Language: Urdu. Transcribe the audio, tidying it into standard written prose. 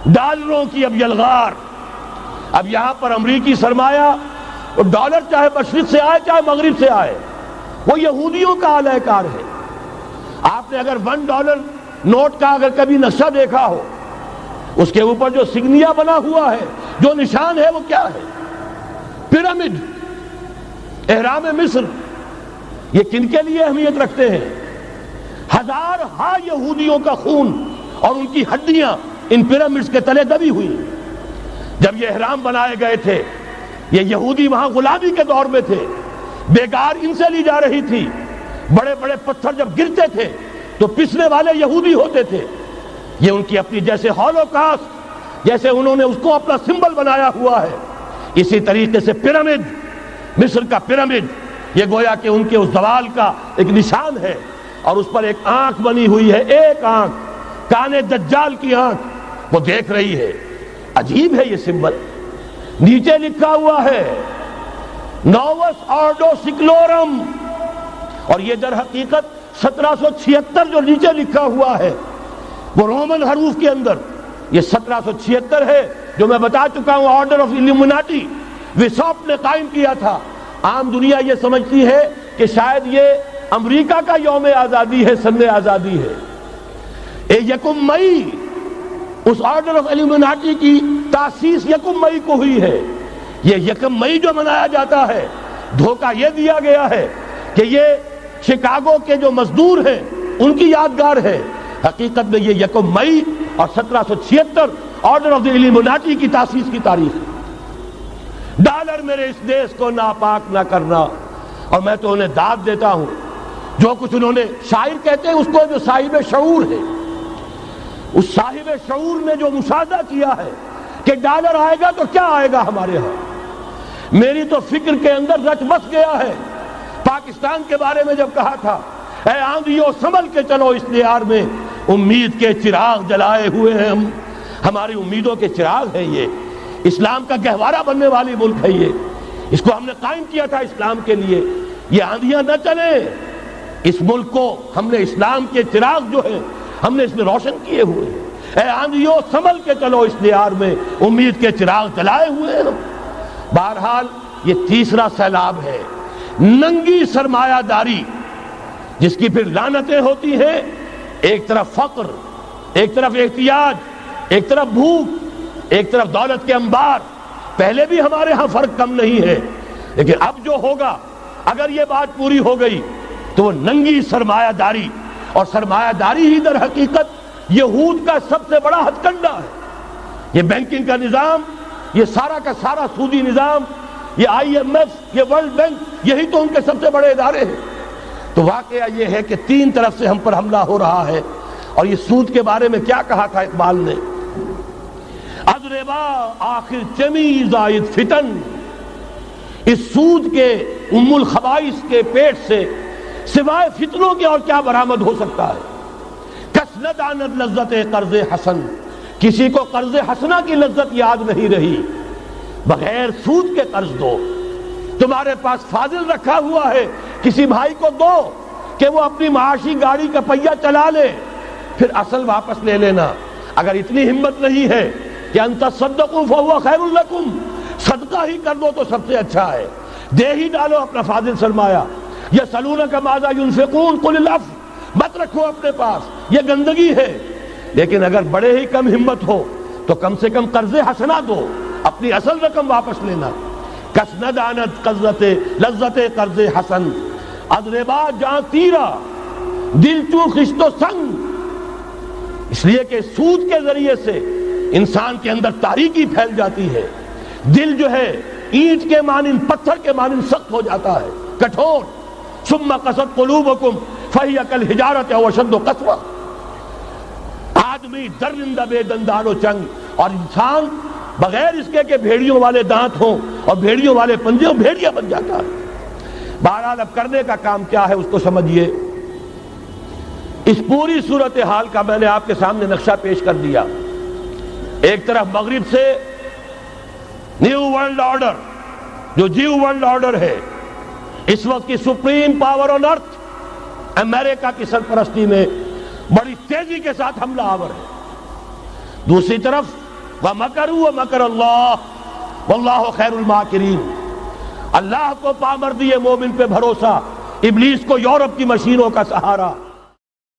ڈالروں کی اب یلغار. اب یہاں پر امریکی سرمایہ اور ڈالر چاہے مشرق سے آئے چاہے مغرب سے آئے وہ یہودیوں کا اعلی کار ہے. آپ نے اگر $1 نوٹ کا اگر کبھی نقشہ دیکھا ہو، اس کے اوپر جو سگنیا بنا ہوا ہے، جو نشان ہے، وہ کیا ہے؟ پیرامڈ، احرام مصر. یہ کن کے لیے اہمیت رکھتے ہیں؟ ہزار ہا یہودیوں کا خون اور ان کی ہڈیاں ان پیرامڈز کے تلے دبی ہوئی. جب یہ احرام بنائے گئے تھے، یہ یہودی وہاں غلامی کے دور میں تھے، بیگار ان سے لی جا رہی تھی. بڑے بڑے پتھر جب گرتے تھے تو پسنے والے یہودی ہوتے تھے. یہ ان کی اپنی جیسے ہولوکاسٹ، جیسے انہوں نے اس کو اپنا سمبل بنایا ہوا ہے، اسی طریقے سے پیرامڈ، مصر کا پیرامڈ، یہ گویا کہ ان کے اس زوال کا ایک نشان ہے. اور اس پر ایک آنکھ بنی ہوئی ہے، ایک آنکھ، کانے دجال کی آنکھ، وہ دیکھ رہی ہے. عجیب ہے یہ سمبل. نیچے لکھا ہوا ہے نووس آرڈو سکلورم، اور یہ در حقیقت 1776 جو نیچے لکھا ہوا ہے وہ رومن حروف کے اندر یہ 1776 ہے، جو میں بتا چکا ہوں آرڈر آف الومناٹی وساپ نے قائم کیا تھا. عام دنیا یہ سمجھتی ہے کہ شاید یہ امریکہ کا یوم آزادی ہے، سن آزادی ہے. 1 مئی اس آرڈر آف الومناٹی کی تاسیس 1 مئی کو ہوئی ہے. یہ 1 مئی جو منایا جاتا ہے، دھوکہ یہ دیا گیا ہے کہ یہ شکاگو کے جو مزدور ہیں ان کی یادگار ہے. حقیقت میں یہ 1 مئی اور 1776 آرڈر آف دی الومناٹی کی تاسیس کی تاریخ ہے. ڈالر میرے اس دیش کو ناپاک نہ کرنا. اور میں تو انہیں داد دیتا ہوں، جو کچھ انہوں نے، شاعر کہتے ہیں اس کو جو صاحب شعور ہے، اس صاحب شعور نے جو مشاہدہ کیا ہے کہ ڈالر آئے گا تو کیا آئے گا ہمارے ہاں. میری تو فکر کے اندر رچ بس گیا ہے. پاکستان کے بارے میں جب کہا تھا اے آندھیوں سنبھل کے چلو اس دیار میں، امید کے چراغ جلائے ہوئے ہیں ہم. ہماری امیدوں کے چراغ ہے یہ. اسلام کا گہوارہ بننے والی ملک ہے یہ. اس کو ہم نے قائم کیا تھا اسلام کے لیے. یہ آندھیاں نہ چلیں. اس ملک کو ہم نے اسلام کے چراغ جو ہے ہم نے اس میں روشن کیے ہوئے ہیں. اے آندھیوں سنبھل کے چلو اس دیار میں، امید کے چراغ جلائے ہوئے ہیں ہم. بہرحال یہ تیسرا سیلاب ہے، ننگی سرمایہ داری، جس کی پھر لعنتیں ہوتی ہیں. ایک طرف فقر، ایک طرف احتیاج، ایک طرف بھوک، ایک طرف دولت کے انبار. پہلے بھی ہمارے ہاں فرق کم نہیں ہے، لیکن اب جو ہوگا، اگر یہ بات پوری ہو گئی تو وہ ننگی سرمایہ داری. اور سرمایہ داری ہی در حقیقت یہود کا سب سے بڑا ہتھ کنڈا ہے. یہ بینکنگ کا نظام، یہ سارا کا سارا سودی نظام، یہ IMF، یہ ورلڈ بینک، یہی تو ان کے سب سے بڑے ادارے ہیں. تو واقعہ یہ ہے کہ 3 طرف سے ہم پر حملہ ہو رہا ہے. اور یہ سود کے بارے میں کیا کہا تھا اقبال نے؟ از ربا آخر چمی زائد فتن. اس سود کے ام الخبائث کے پیٹ سے سوائے فتنوں کے اور کیا برآمد ہو سکتا ہے؟ کس ندانت لذت قرض حسن. کسی کو قرض حسنہ کی لذت یاد نہیں رہی. بغیر سود کے قرض دو. تمہارے پاس فاضل رکھا ہوا ہے، کسی بھائی کو دو کہ وہ اپنی معاشی گاڑی کا پہیہ چلا لے، پھر اصل واپس لے لینا. اگر اتنی ہمت نہیں ہے کہ ان تصدقوا فهو خیر لکم، صدقہ ہی کر دو تو سب سے اچھا ہے. دے ہی ڈالو اپنا فاضل سرمایہ. یسألونک ماذا ينفقون قل العفو. مت رکھو اپنے پاس، یہ گندگی ہے. لیکن اگر بڑے ہی کم ہمت ہو تو کم سے کم قرض حسنہ دو، اپنی اصل رقم واپس لینا. کس ندانت لذت قرض حسن. از ربا جاں تیرا دل چوں خشت و سنگ. اس لیے کہ سود کے ذریعے سے انسان کے اندر تاریکی پھیل جاتی ہے. دل جو ہے اینٹ کے مانند، پتھر کے مانند سخت ہو جاتا ہے، کٹھور. ثم قست قلوبکم فہی کالحجارۃ او اشد قسوہ. آدمی درندہ بے دندان و چنگ، اور انسان بغیر اس کے کہ بھیڑیوں والے دانت ہوں اور بھیڑیوں والے پنجے ہوں، بھیڑیا بن جاتا ہے. بہرحال اب کرنے کا کام کیا ہے اس کو سمجھیے. اس پوری صورتحال کا میں نے آپ کے سامنے نقشہ پیش کر دیا. ایک طرف مغرب سے نیو ورلڈ آرڈر، جو جیو ورلڈ آرڈر ہے، اس وقت کی سپریم پاور آن ارتھ، امریکہ کی سرپرستی میں بڑی تیزی کے ساتھ حملہ آور ہے. دوسری طرف وَمَكَرُوا وَمَكَرَ اللَّهُ وَاللَّهُ خَيْرُ الْمَاكِرِينَ۔ اللہ کو پامردی مومن پہ بھروسہ، ابلیس کو یورپ کی مشینوں کا سہارا۔